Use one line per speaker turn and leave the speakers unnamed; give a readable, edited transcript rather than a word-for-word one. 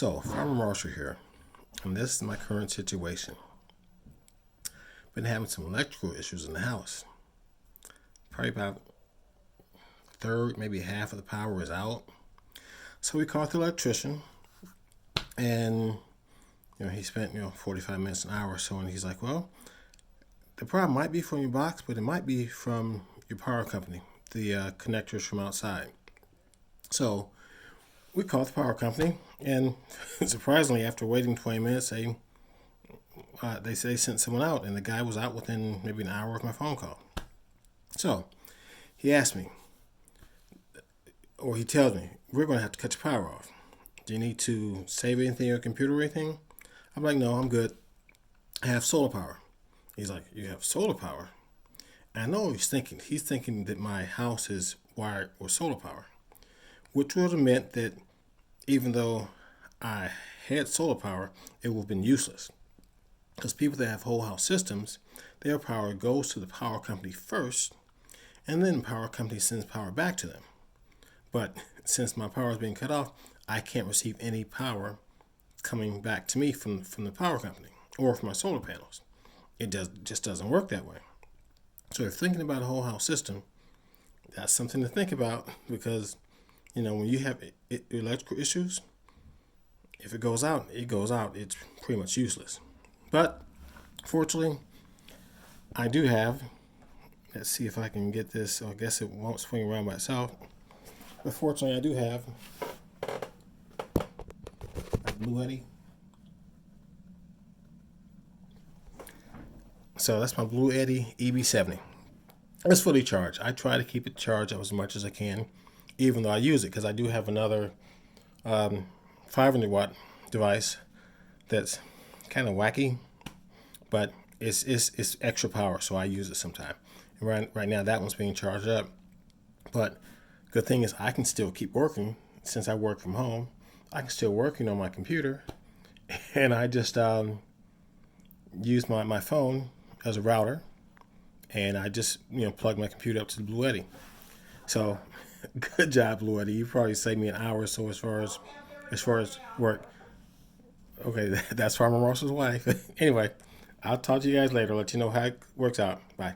So, Farmer Marshall here, and this is my current situation. Been having some electrical issues in the house. Probably about a third, maybe half of the power is out. So we called the electrician, and he spent 45 minutes an hour or so, and he's like, well, the problem might be from your box, but it might be from your power company, the connectors from outside. So we called the power company, and surprisingly, after waiting 20 minutes, they sent someone out, and the guy was out within maybe an hour of my phone call. So he asked me, or he tells me, we're going to have to cut your power off. Do you need to save anything on your computer or anything? I'm like, no, I'm good. I have solar power. He's like, you have solar power? And I know what he's thinking. He's thinking that my house is wired with solar power, which would have meant that even though I had solar power, it would have been useless. Because people that have whole house systems, their power goes to the power company first, and then the power company sends power back to them. But since my power is being cut off, I can't receive any power coming back to me from the power company or from my solar panels. It just doesn't work that way. So if thinking about a whole house system, that's something to think about, because when you have electrical issues, if it goes out, it goes out. It's pretty much useless. But fortunately, I do have, let's see if I can get this. I guess it won't swing around by itself. But fortunately, I do have a Bluetti. So that's my Bluetti EB70. It's fully charged. I try to keep it charged as much as I can, even though I use it, because I do have another 500 watt device that's kind of wacky, but it's extra power, so I use it sometime. And right now, that one's being charged up. But good thing is I can still keep working. Since I work from home, I can still work on my computer, and I just use my phone as a router, and I just plug my computer up to the Bluetti. So good job, Bluetti. You probably saved me an hour or so as far as work. Okay, that's Farmer Marshall's wife. Anyway, I'll talk to you guys later. Let you know how it works out. Bye.